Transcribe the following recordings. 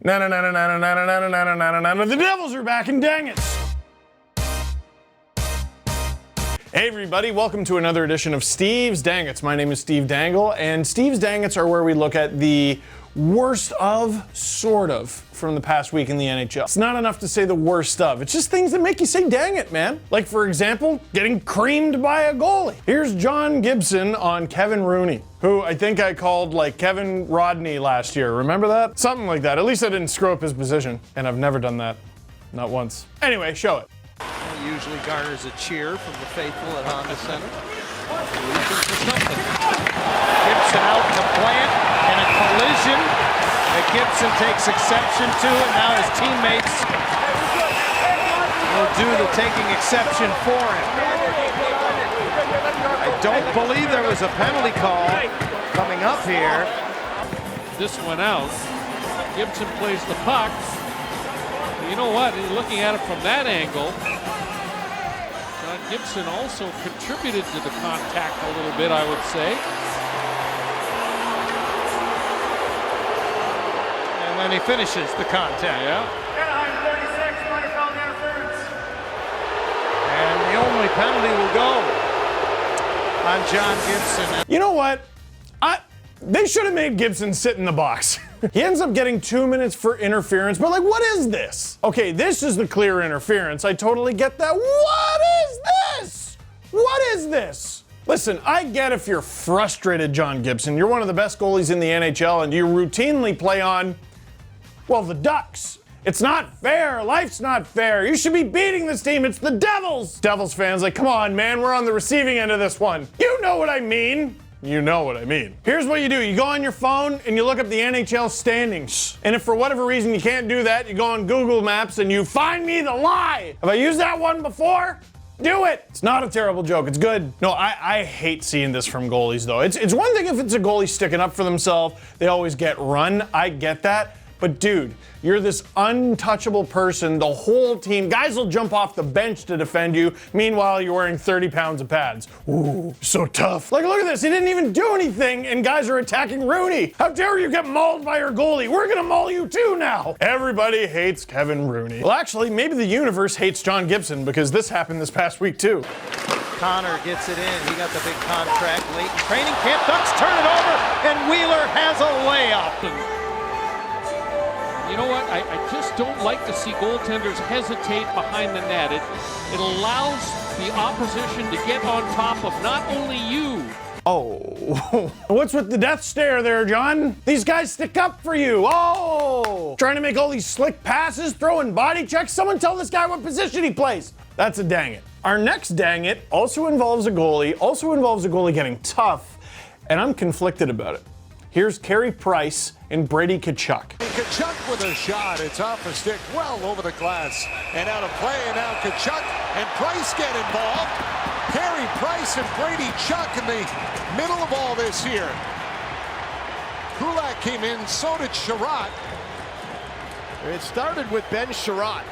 The Devils are back and dang it. Hey everybody, welcome to another edition of Steve's Dangets. My name is Steve Dangle, and Steve's Dangets are where we look at the worst of, sort of, from the past week in the NHL. It's not enough to say the worst of, it's just things that make you say dang it, man. Like, for example, getting creamed by a goalie. Here's John Gibson on Kevin Rooney, who I think I called like Kevin Rodney last year. Remember that? Something like that. At least I didn't screw up his position, and I've never done that. Not once. Anyway, show it. Usually garners a cheer from the faithful at Honda Center. Gibson out to plant in a collision that Gibson takes exception to, and now his teammates will do the taking exception for him. I don't believe there was a penalty call coming up here. This went out. Gibson plays the puck. You know what? He's looking at it from that angle. John Gibson also contributed to the contact a little bit, I would say. And then he finishes the contact. Yeah. And the only penalty will go on John Gibson. You know what? They should have made Gibson sit in the box. He ends up getting 2 minutes for interference, but like, what is this? Okay, this is the clear interference. I totally get that. What is this? What is this? Listen, I get if you're frustrated, John Gibson. You're one of the best goalies in the NHL, and you routinely play on, well, the Ducks. It's not fair. Life's not fair. You should be beating this team. It's the Devils. Devils fans, like, come on, man. We're on the receiving end of this one. You know what I mean. You know what I mean. Here's what you do. You go on your phone and you look up the NHL standings. And if for whatever reason you can't do that, you go on Google Maps and you find me the lie. Have I used that one before? Do it. It's not a terrible joke. It's good. No, I hate seeing this from goalies, though. It's one thing if it's a goalie sticking up for themselves. They always get run. I get that. But dude, you're this untouchable person. The whole team, guys will jump off the bench to defend you. Meanwhile, you're wearing 30 pounds of pads. Ooh, so tough. Like, look at this. He didn't even do anything, and guys are attacking Rooney. How dare you get mauled by your goalie? We're gonna maul you too now. Everybody hates Kevin Rooney. Well, actually, maybe the universe hates John Gibson because this happened this past week too. Connor gets it in. He got the big contract late in training camp. Ducks turn it over, and Wheeler has a layup. You know what? I just don't like to see goaltenders hesitate behind the net. It allows the opposition to get on top of not only you. Oh, what's with the death stare there, John? These guys stick up for you. Oh, trying to make all these slick passes, throwing body checks. Someone tell this guy what position he plays. That's a dang it. Our next dang it also involves a goalie getting tough, and I'm conflicted about it. Here's Carey Price and Brady Tkachuk. Tkachuk with a shot. It's off a stick well over the glass. And out of play, and now Tkachuk and Price get involved. Carey Price and Brady Tkachuk in the middle of all this here. Kulak came in, so did Sherratt. It started with Ben Sherratt.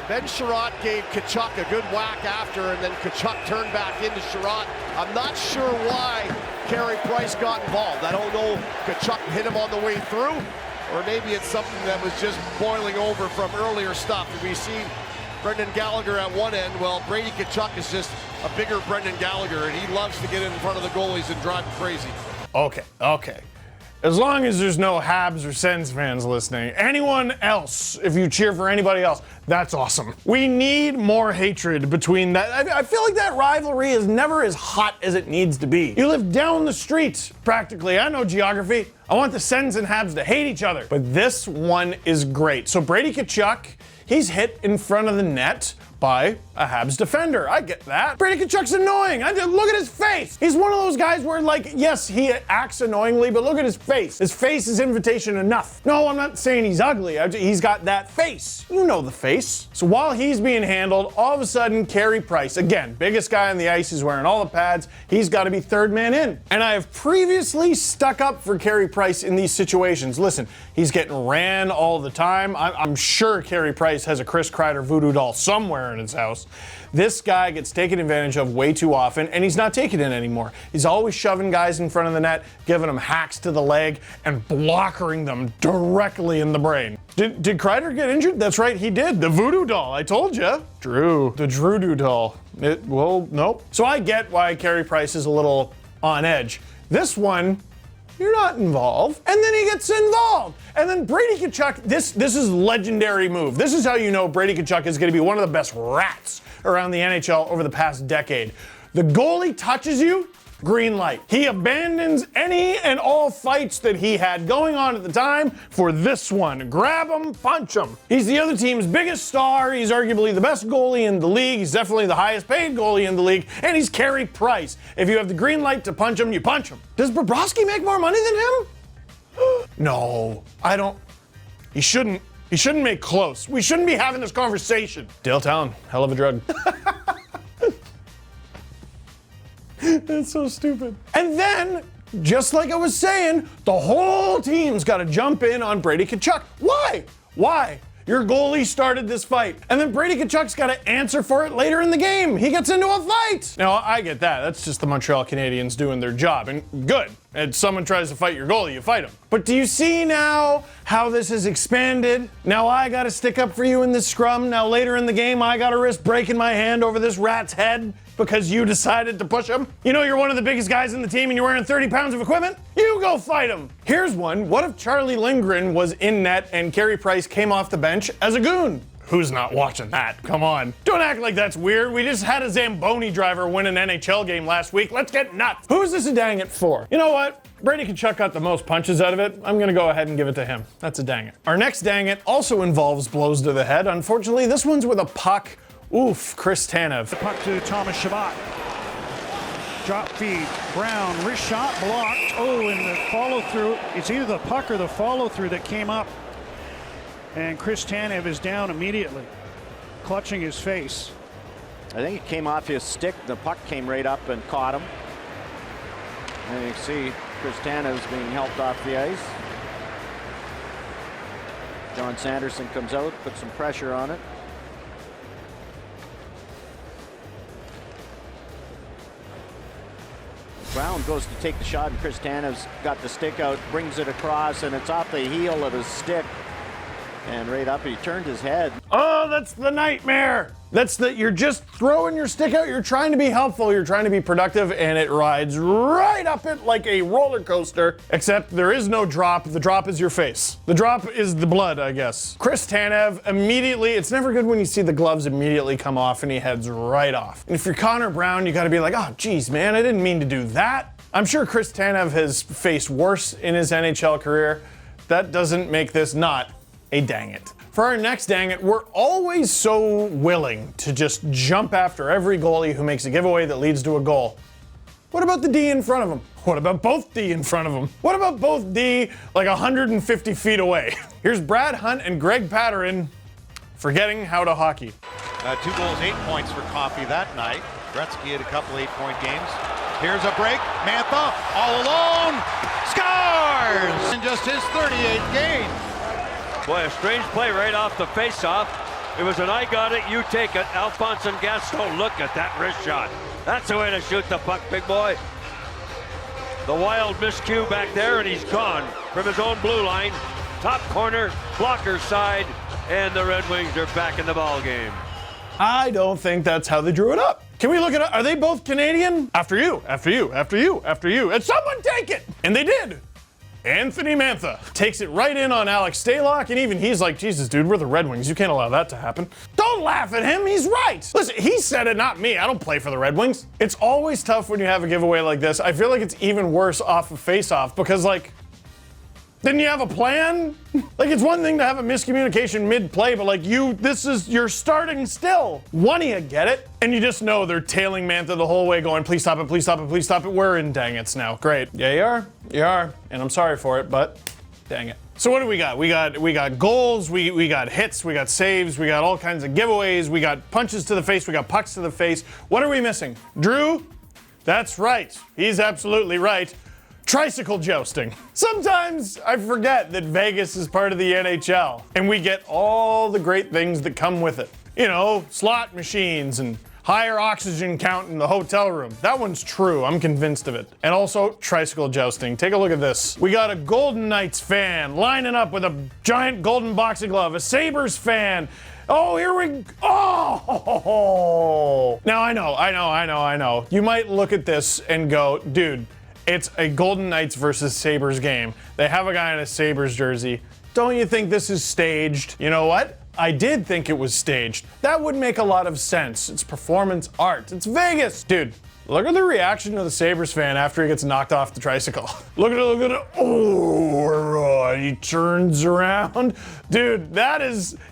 Ben Sherratt gave Tkachuk a good whack after, and then Tkachuk turned back into Sherratt. I'm not sure why Carey Price got involved. I don't know if Tkachuk hit him on the way through, or maybe it's something that was just boiling over from earlier stuff. We see Brendan Gallagher at one end. Well, Brady Tkachuk is just a bigger Brendan Gallagher, and he loves to get in front of the goalies and drive them crazy. Okay. As long as there's no Habs or Sens fans listening, anyone else, if you cheer for anybody else, that's awesome. We need more hatred between that. I feel like that rivalry is never as hot as it needs to be. You live down the street, practically. I know geography. I want the Sens and Habs to hate each other. But this one is great. So Brady Tkachuk, he's hit in front of the net by a Habs defender. I get that. Brady Tkachuk's annoying. Look at his face. He's one of those guys where, like, yes, he acts annoyingly, but look at his face. His face is invitation enough. No, I'm not saying he's ugly. He's got that face. You know the face. So while he's being handled, all of a sudden, Carey Price, again, biggest guy on the ice, he's wearing all the pads. He's got to be third man in. And I have previously stuck up for Carey Price Price in these situations. Listen, he's getting ran all the time. I'm sure Carey Price has a Chris Kreider voodoo doll somewhere in his house. This guy gets taken advantage of way too often, and he's not taking it anymore. He's always shoving guys in front of the net, giving them hacks to the leg, and blockering them directly in the brain. Did Kreider get injured? That's right, he did. The voodoo doll, I told you. The Drew doll. Well, nope. So I get why Carey Price is a little on edge. This one, you're not involved. And then he gets involved. And then Brady Tkachuk, this is legendary move. This is how you know Brady Tkachuk is going to be one of the best rats around the NHL over the past decade. The goalie touches you, green light. He abandons any and all fights that he had going on at the time for this one. Grab him, punch him. He's the other team's biggest star. He's arguably the best goalie in the league. He's definitely the highest paid goalie in the league. And he's Carey Price. If you have the green light to punch him, you punch him. Does Bobrovsky make more money than him? No, I don't. He shouldn't. He shouldn't make close. We shouldn't be having this conversation. Dale Town, hell of a drug. That's so stupid. And then, just like I was saying, the whole team's got to jump in on Brady Tkachuk. Why? Why? Your goalie started this fight. And then Brady Tkachuk's got to answer for it later in the game. He gets into a fight. Now, I get that. That's just the Montreal Canadiens doing their job. And good. And someone tries to fight your goalie, you fight him. But do you see now how this has expanded? Now I got to stick up for you in this scrum. Now later in the game, I got to risk breaking my hand over this rat's head because you decided to push him. You know you're one of the biggest guys in the team and you're wearing 30 pounds of equipment? You go fight him. Here's one. What if Charlie Lindgren was in net and Carey Price came off the bench as a goon? Who's not watching that? Come on. Don't act like that's weird. We just had a Zamboni driver win an NHL game last week. Let's get nuts. Who's this a dang it for? You know what? Brady Tkachuk got the most punches out of it. I'm gonna go ahead and give it to him. That's a dang it. Our next dang it also involves blows to the head. Unfortunately, this one's with a puck. Oof, Chris Tanev. The puck to Thomas Chabot. Drop feed. Brown, wrist shot, blocked. Oh, and the follow through. It's either the puck or the follow through that came up. And Chris Tanev is down immediately, clutching his face. I think it came off his stick. The puck came right up and caught him. And you see Chris Tanev's being helped off the ice. John Sanderson comes out, puts some pressure on it. Brown goes to take the shot, and Chris Tanev's got the stick out, brings it across, and it's off the heel of his stick. And right up, he turned his head. Oh, that's the nightmare. You're just throwing your stick out. You're trying to be helpful. You're trying to be productive, and it rides right up it like a roller coaster, except there is no drop. The drop is your face. The drop is the blood, I guess. Chris Tanev immediately, it's never good when you see the gloves immediately come off and he heads right off. And if you're Connor Brown, you gotta be like, oh, geez, man, I didn't mean to do that. I'm sure Chris Tanev has faced worse in his NHL career. That doesn't make this not a dang it. For our next dang it, we're always so willing to just jump after every goalie who makes a giveaway that leads to a goal. What about the D in front of him? What about both D in front of him? What about both D like 150 feet away? Here's Brad Hunt and Greg Patterin forgetting how to hockey. 2 goals, 8 points for Coffey that night. Gretzky had a couple 8-point games. Here's a break. Mantha all alone. Scores! In just his 38th game. Boy, a strange play right off the face-off. It was an I got it, you take it. Alphonse and Gaston, look at that wrist shot. That's the way to shoot the puck, big boy. The wild miscue back there, and he's gone from his own blue line. Top corner, blocker side, and the Red Wings are back in the ball game. I don't think that's how they drew it up. Can we look it up? Are they both Canadian? After you, after you, after you, after you. And someone take it! And they did. Anthony Mantha takes it right in on Alex Stalock, and even he's like, Jesus, dude, we're the Red Wings. You can't allow that to happen. Don't laugh at him. He's right. Listen, he said it, not me. I don't play for the Red Wings. It's always tough when you have a giveaway like this. I feel like it's even worse off of face-off because, like, didn't you have a plan? Like, it's one thing to have a miscommunication mid-play, but like you're starting still. One of you get it, and you just know they're tailing Mantha the whole way going, please stop it, please stop it, please stop it. We're in dang it's now. Great. Yeah, you are, and I'm sorry for it, but dang it. So what do we got? We got goals, we got hits, we got saves, we got all kinds of giveaways, we got punches to the face, we got pucks to the face. What are we missing? Drew? That's right. He's absolutely right. Tricycle jousting. Sometimes I forget that Vegas is part of the NHL and we get all the great things that come with it. You know, slot machines and higher oxygen count in the hotel room. That one's true, I'm convinced of it. And also tricycle jousting. Take a look at this. We got a Golden Knights fan lining up with a giant golden boxing glove, a Sabres fan. Oh, here we oh! Now I know. You might look at this and go, dude, it's a Golden Knights versus Sabres game. They have a guy in a Sabres jersey. Don't you think this is staged? You know what? I did think it was staged. That would make a lot of sense. It's performance art. It's Vegas. Dude, look at the reaction of the Sabres fan after he gets knocked off the tricycle. Look at it. Oh, he turns around. Dude,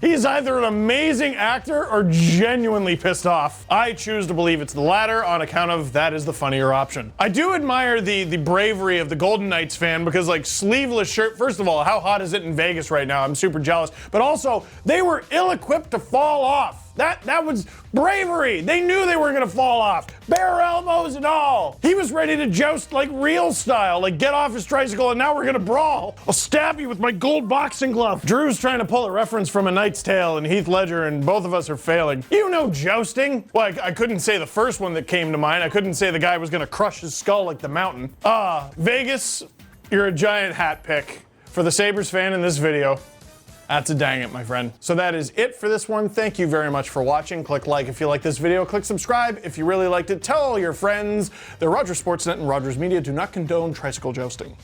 he's either an amazing actor or genuinely pissed off. I choose to believe it's the latter on account of that is the funnier option. I do admire the bravery of the Golden Knights fan because, like, sleeveless shirt, first of all, how hot is it in Vegas right now? I'm super jealous. But also, they were ill-equipped to fall off. That was bravery. They knew they were gonna fall off. Bare elbows and all. He was ready to joust like real style, like get off his tricycle and now we're gonna brawl. I'll stab you with my gold boxing glove. Drew's trying to pull a reference from A Knight's Tale and Heath Ledger and both of us are failing. You know jousting? Well, I couldn't say the first one that came to mind. I couldn't say the guy was gonna crush his skull like the mountain. Vegas, you're a giant hat pick. For the Sabres fan in this video, that's a dang it, my friend. So that is it for this one. Thank you very much for watching. Click like if you like this video. Click subscribe if you really liked it. Tell all your friends that Rogers Sportsnet and Rogers Media do not condone tricycle jousting.